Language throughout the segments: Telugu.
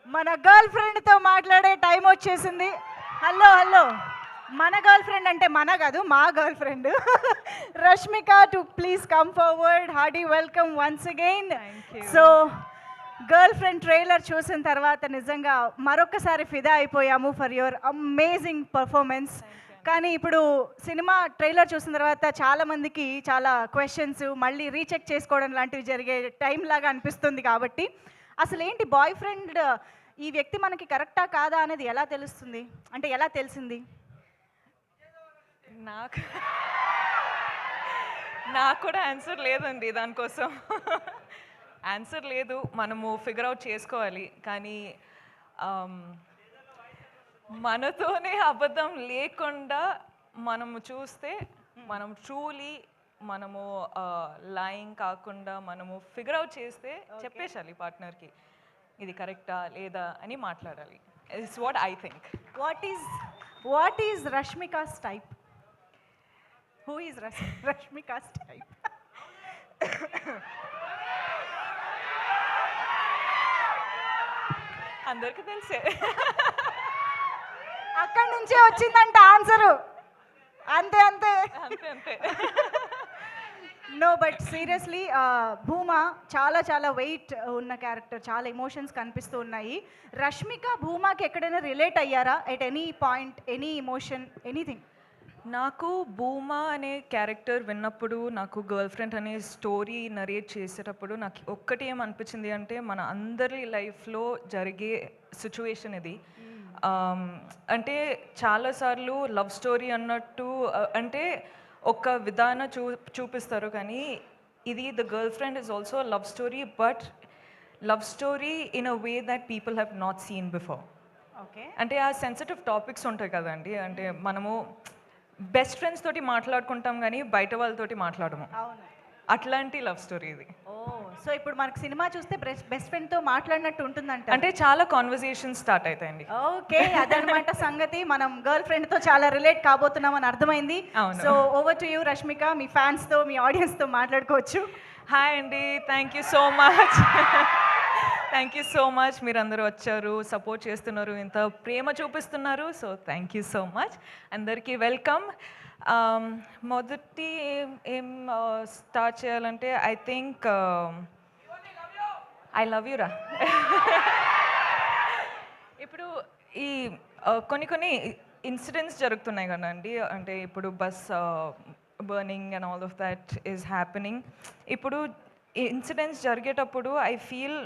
మన గర్ల్ ఫ్రెండ్తో మాట్లాడే టైం వచ్చేసింది. హలో హలో, మన గర్ల్ ఫ్రెండ్ అంటే మన కాదు, మా girl friend Rashmika to please come forward. Hardy welcome once again. So girl friend trailer చూసిన తర్వాత నిజంగా మరొకసారి ఫిదా అయిపోయాము ఫర్ యువర్ అమేజింగ్ పర్ఫార్మెన్స్. కానీ ఇప్పుడు సినిమా ట్రైలర్ చూసిన తర్వాత చాలామందికి చాలా క్వశ్చన్స్ మళ్ళీ రీచెక్ చేసుకోవడం లాంటివి జరిగే టైం లాగా అనిపిస్తుంది. కాబట్టి అసలు ఏంటి బాయ్ ఫ్రెండ్, ఈ వ్యక్తి మనకి కరెక్టా కాదా అనేది ఎలా తెలుస్తుంది, అంటే ఎలా తెలిసింది? నాకు నాకు కూడా ఆన్సర్ లేదండి దానికోసం. ఆన్సర్ లేదు, మనము ఫిగర్ అవుట్ చేసుకోవాలి. కానీ మనతోనే అబద్ధం లేకుండా మనము చూస్తే మనం ట్రూలీ మనము లైంగ్ కాకుండా మనము ఫిగర్ అవుట్ చేస్తే చెప్పేసాలి పార్ట్నర్కి ఇది కరెక్టా లేదా అని మాట్లాడాలి. It's what I think. What is Rashmika's type? Who is Rashmika's type? అందరికీ తెలిసే. అక్కడి నుంచే వచ్చిందంట ఆన్సరు. అంతే అంతే అంతే అంతే. నో బట్ సీరియస్లీ భూమా చాలా చాలా వెయిట్ ఉన్న క్యారెక్టర్, చాలా ఎమోషన్స్ కనిపిస్తూ ఉన్నాయి. రష్మిక భూమాకి ఎక్కడైనా రిలేట్ అయ్యారా at any point, any emotion, anything? నాకు భూమా అనే క్యారెక్టర్ విన్నప్పుడు, నాకు గర్ల్ ఫ్రెండ్ అనే స్టోరీ నరేట్ చేసేటప్పుడు నాకు ఒక్కటి ఏమనిపించింది అంటే మన అందరి లైఫ్లో జరిగే సిచ్యువేషన్ ఇది. అంటే చాలాసార్లు లవ్ స్టోరీ అన్నట్టు అంటే ఒక విధానం చూపిస్తారు, కానీ ఇది the girl friend is also love story, but love story in a way that people have not seen before. Okay, అంటే ఆ సెన్సిటివ్ టాపిక్స్ ఉంటాయి కదండి, అంటే మనము బెస్ట్ ఫ్రెండ్స్ తోటి మాట్లాడుకుంటాం కానీ బయట వాళ్ళతోటి మాట్లాడము. అవును, అట్లాంటి లవ్ స్టోరీ ఇది. ఓ సో ఇప్పుడు మనకు సినిమా చూస్తే బెస్ట్ ఫ్రెండ్తో మాట్లాడినట్టు ఉంటుందంట. అంటే చాలా కాన్వర్సేషన్ స్టార్ట్ అవుతాయండి. ఓకే, అదనమాట సంగతి. మనం గర్ల్ ఫ్రెండ్తో చాలా రిలేట్ కాబోతున్నాం అని అర్థమైంది. So over to you Rashmika, మీ ఫ్యాన్స్తో మీ ఆడియన్స్తో మాట్లాడుకోవచ్చు. హాయ్ అండి, thank you so much. Thank you so much, మీరు అందరూ వచ్చారు, సపోర్ట్ చేస్తున్నారు, ఇంత ప్రేమ చూపిస్తున్నారు. So thank you so much, అందరికీ వెల్కమ్. మొదటి ఏం స్టార్ట్ చేయాలంటే I think I love you రా. ఇప్పుడు ఈ కొన్ని ఇన్సిడెంట్స్ జరుగుతున్నాయి కదండి, అంటే ఇప్పుడు bus burning and all of that is happening. ఇప్పుడు ఇన్సిడెంట్స్ జరిగేటప్పుడు ఐ ఫీల్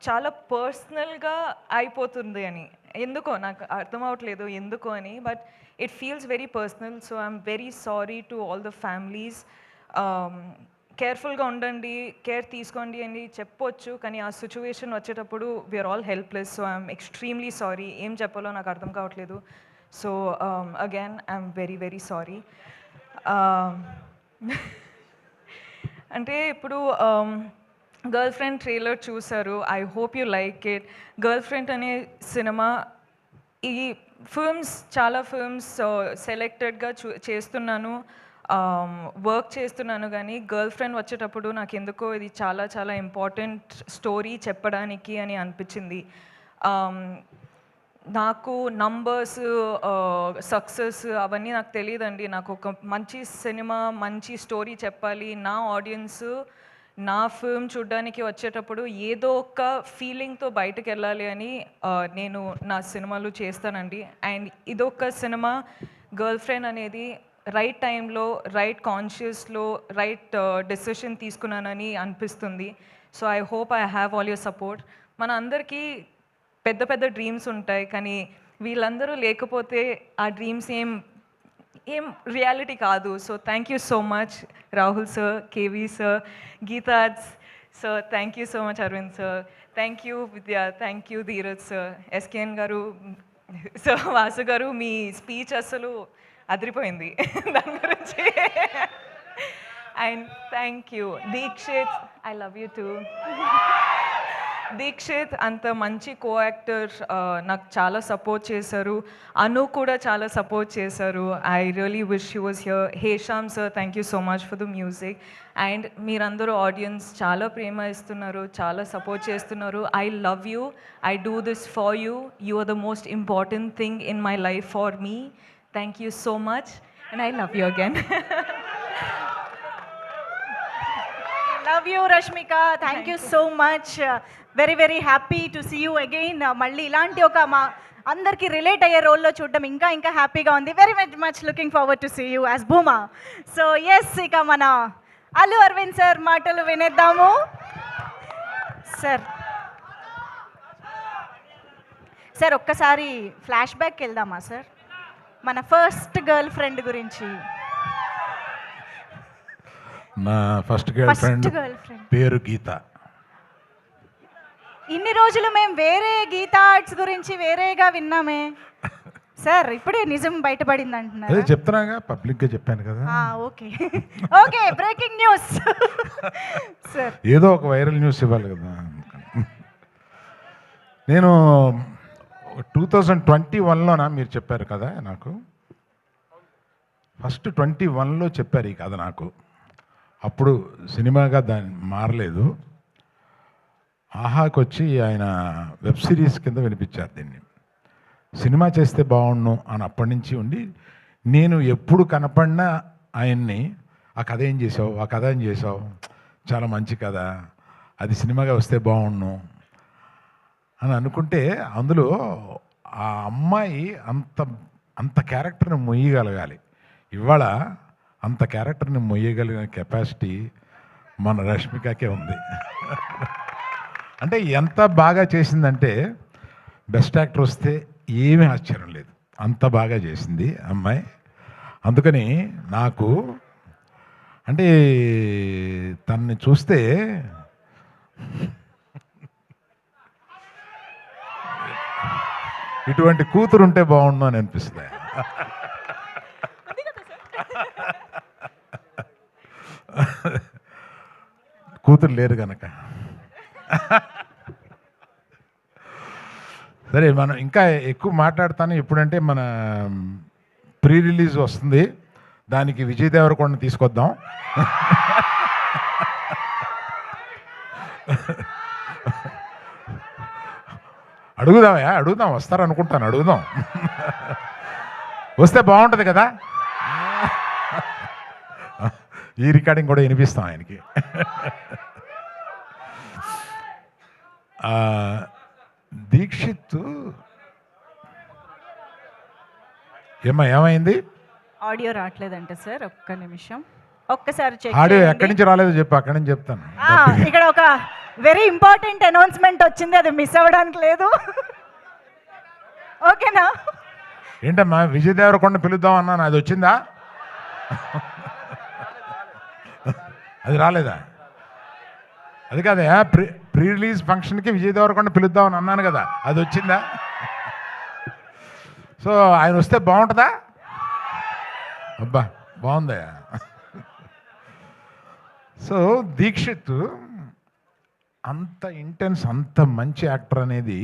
చాలా పర్సనల్గా అయిపోతుంది అని, ఎందుకో నాకు అర్థం అవ్వట్లేదు ఎందుకో అని, but it feels very personal. So I'm very sorry to all the families. కేర్ఫుల్గా ఉండండి, కేర్ తీసుకోండి అని చెప్పొచ్చు, కానీ ఆ సిచ్యువేషన్ వచ్చేటప్పుడు we are all helpless. So I'm extremely sorry, ఏం చెప్పాలో నాకు అర్థం కావట్లేదు. So again I'm very very sorry. అంటే ఇప్పుడు గర్ల్ ఫ్రెండ్ ట్రైలర్ చూసారు, I hope you like it. Girlfriend అనే సినిమా, ఈ చాలా ఫిల్మ్స్ సెలెక్టెడ్గా చేస్తున్నాను, వర్క్ చేస్తున్నాను, కానీ గర్ల్ ఫ్రెండ్ వచ్చేటప్పుడు నాకు ఎందుకో ఇది చాలా చాలా ఇంపార్టెంట్ స్టోరీ చెప్పడానికి అని అనిపించింది. నాకు నంబర్స్, సక్సెస్ అవన్నీ నాకు తెలియదండి. నాకు ఒక మంచి సినిమా, మంచి స్టోరీ చెప్పాలి, నా ఆడియన్స్ నా ఫిల్మ్ చూడడానికి వచ్చేటప్పుడు ఏదో ఒక ఫీలింగ్తో బయటకు వెళ్ళాలి అని నేను నా సినిమాలు చేస్తానండి. అండ్ ఇదొక సినిమా, గర్ల్ ఫ్రెండ్ అనేది రైట్ టైంలో, రైట్ కాన్షియస్లో రైట్ డెసిషన్ తీసుకున్నానని అనిపిస్తుంది. So I hope I have all your support. మన అందరికీ పెద్ద పెద్ద డ్రీమ్స్ ఉంటాయి, కానీ వీళ్ళందరూ లేకపోతే ఆ డ్రీమ్స్ ఏం రియాలిటీ కాదు. So thank you so much Rahul sir, KV sir, గీతాజ్ sir, thank you so much Arvind sir, thank you Vidya, thank you Dheeraj sir, SKN గారు, సో వాసు గారు, మీ స్పీచ్ అసలు అదిరిపోయింది దాని గురించి. And thank you Deekshith, I love you too. Deekshith అంత మంచి కో యాక్టర్ నాకు చాలా సపోర్ట్ చేశారు. అను కూడా చాలా సపోర్ట్ చేశారు. I really wish you was here. Hesham sir, thank you so much for the music. And మీరందరూ ఆడియన్స్ చాలా ప్రేమ ఇస్తున్నారు, చాలా సపోర్ట్ చేస్తున్నారు. I love you. I do this for you. You are the most important thing in my life for me. Thank you so much and I love you again. Love you Rashmika, thank you so much. Very very happy to see you again. మళ్ళీ ఇలాంటి ఒక మా అందరికీ రిలేట్ అయ్యే రోల్లో చూడడం ఇంకా ఇంకా హ్యాపీగా ఉంది. Very much looking forward to see you as Bhuma. So yes, ఇక మన అల్లు అరవింద్ సార్ మాటలు వినేద్దాము. సార్ సార్ ఒక్కసారి ఫ్లాష్ బ్యాక్కి వెళ్దామా సార్, మన ఫస్ట్ గర్ల్ ఫ్రెండ్ గురించి. నా ఫస్ట్ గర్ల్ ఫ్రెండ్ పేరు గీత. ఇన్ని రోజులు మేము వేరే గీతా ఆర్ట్స్ గురించి వేరేగా విన్నామే సార్, ఇప్పుడే నిజం బయటపడింది అదే అంటున్నారు. చెప్తున్నాగా, పబ్లిక్గా చెప్పాను కదా. Okay okay, breaking news sir. ఏదో ఒక వైరల్ న్యూస్ ఇవ్వాలి కదా. నేను 2021లోనా మీరు చెప్పారు కదా నాకు, ఫస్ట్ 21లో చెప్పారు ఈ కథ నాకు. అప్పుడు సినిమాగా దాన్ని మారలేదు. ఆహాకి వచ్చి ఆయన వెబ్ సిరీస్ కింద వినిపించారు దీన్ని. సినిమా చేస్తే బాగుండు అని అప్పటి నుంచి ఉండి, నేను ఎప్పుడు కనపడినా ఆయన్ని ఆ కథ ఏం చేసావు, ఆ కథ ఏం చేసావు, చాలా మంచి కథ, అది సినిమాగా వస్తే బాగుండు అని అనుకుంటే, అందులో ఆ అమ్మాయి అంత అంత క్యారెక్టర్ని మొయ్యగలగాలి. ఇవాళ అంత క్యారెక్టర్ని మొయ్యగలిగిన కెపాసిటీ మన రష్మికకే ఉంది. అంటే ఎంత బాగా చేసిందంటే, బెస్ట్ యాక్టర్ వస్తే ఏమీ ఆశ్చర్యం లేదు, అంత బాగా చేసింది అమ్మాయి. అందుకని నాకు అంటే తనని చూస్తే ఇటువంటి కూతురు ఉంటే బాగుండు అని అనిపిస్తుంది. కూతురు లేరు కనుక. సరే, మనం ఇంకా ఎక్కువ మాట్లాడతాను. ఎప్పుడంటే మన ప్రీ రిలీజ్ వస్తుంది, దానికి విజయ్ దేవరకొండ తీసుకొద్దాం. అడుగుదాం, వస్తారనుకుంటాను, అడుగుదాం. వస్తే బాగుంటుంది కదా. ఈ రికార్డింగ్ కూడా వినిపిస్తాం ఆయనకి. దీక్షిత్ ఏమైంది? ఆడియో రావట్లేదంటే సార్, ఒక్క నిమిషం, ఒక్కసారి చెక్. ఆడియో ఎక్కడి నుంచి రాలేదో చెప్పు, అక్కడి నుంచి చెప్తాను. ఇక్కడ ఒక వెరీ ఇంపార్టెంట్ అనౌన్స్మెంట్ వచ్చింది, అది మిస్ అవ్వడానికి లేదు. ఓకేనా? ఏంటమ్మా, విజయ్ దేవరకొండ పిలుద్దాం అన్నాను, అది వచ్చిందా? అది రాలేదా? అది కాదా, ప్రీ రిలీజ్ ఫంక్షన్కి విజయ్ దేవరకొండ పిలుద్దామని అన్నాను కదా, అది వచ్చిందా? సో ఆయన వస్తే బాగుంటుందా? అబ్బా బాగుందా. సో దీక్షిత్ అంత ఇంటెన్స్, అంత మంచి యాక్టర్ అనేది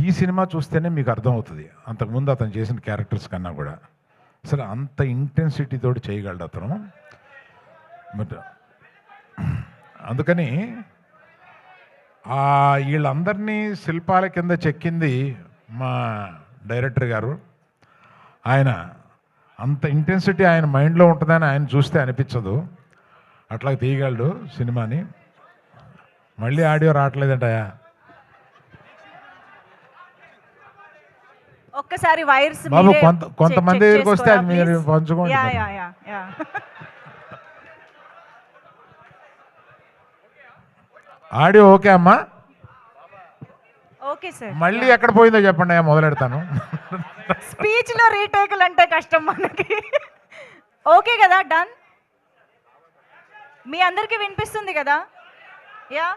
ఈ సినిమా చూస్తేనే మీకు అర్థమవుతుంది. అంతకుముందు అతను చేసిన క్యారెక్టర్స్ కన్నా కూడా అసలు అంత ఇంటెన్సిటీ తోటి చేయగలడు అతను. బట్ అందుకని వీళ్ళందరినీ శిల్పాల కింద చెక్కింది మా డైరెక్టర్ గారు. ఆయన అంత ఇంటెన్సిటీ ఆయన మైండ్లో ఉంటుందని ఆయన చూస్తే అనిపించదు, అట్లా తీయగలడు సినిమాని. మళ్ళీ ఆడియో రావట్లేదంటయా, ఒక్కసారి వైర్స్ బాబు కొంతమంది దగ్గరికి వస్తే అది మీరు పంచుకోండి. ఆడియో ఓకే అమ్మా? Okay sir. మళ్ళీ ఎక్కడ పోయిందో చెప్పండి, మొదలెడతాను. స్పీచ్ లో రీటేకులు అంటే కష్టం మనకి. ఓకే కదా, డన్. మీ అందరికీ వినిపిస్తుంది కదా? Yeah,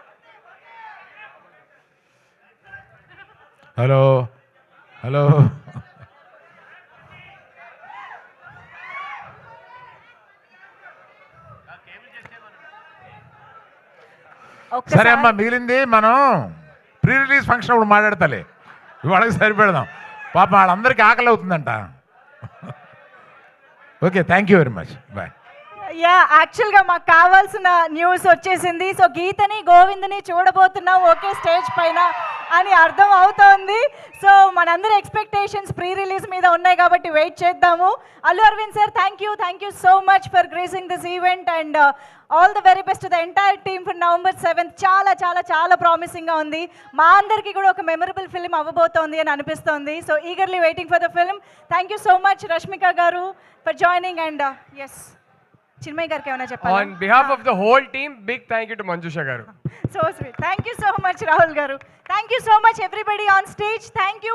hello hello. సరే అమ్మా, మిగిలింది మనం ప్రీ రిలీజ్ ఫంక్షన్ అప్పుడు మాట్లాడతాలే, ఇవాళకి సరిపెడదాం. పాపం వాళ్ళందరికీ ఆకలి అవుతుందంట. Okay, thank you very much, bye. Yeah, యాక్చువల్గా మాకు కావాల్సిన న్యూస్ వచ్చేసింది. సో గీతని గోవిందని చూడబోతున్నాం ఒకే స్టేజ్ పైన అని అర్థం అవుతోంది. సో మనందరి ఎక్స్పెక్టేషన్స్ ప్రీ రిలీజ్ మీద ఉన్నాయి కాబట్టి వెయిట్ చేద్దాము. Allu Aravind sir, thank you so much for gracing this event and all the very best the entire team for November 7th. చాలా చాలా చాలా ప్రామిసింగ్గా ఉంది. మా అందరికీ కూడా ఒక మెమరబుల్ ఫిల్మ్ అవ్వబోతోంది అని అనిపిస్తోంది. So eagerly waiting for the film. Thank you so much Rashmika గారు for joining and S Chinmay గారికి ఏమైనా చెప్పాలి? On behalf of the whole team, big thank you to Manjusha garu. So sweet. Thank you so much, Rahul garu. Thank you so much, everybody on stage. Thank you.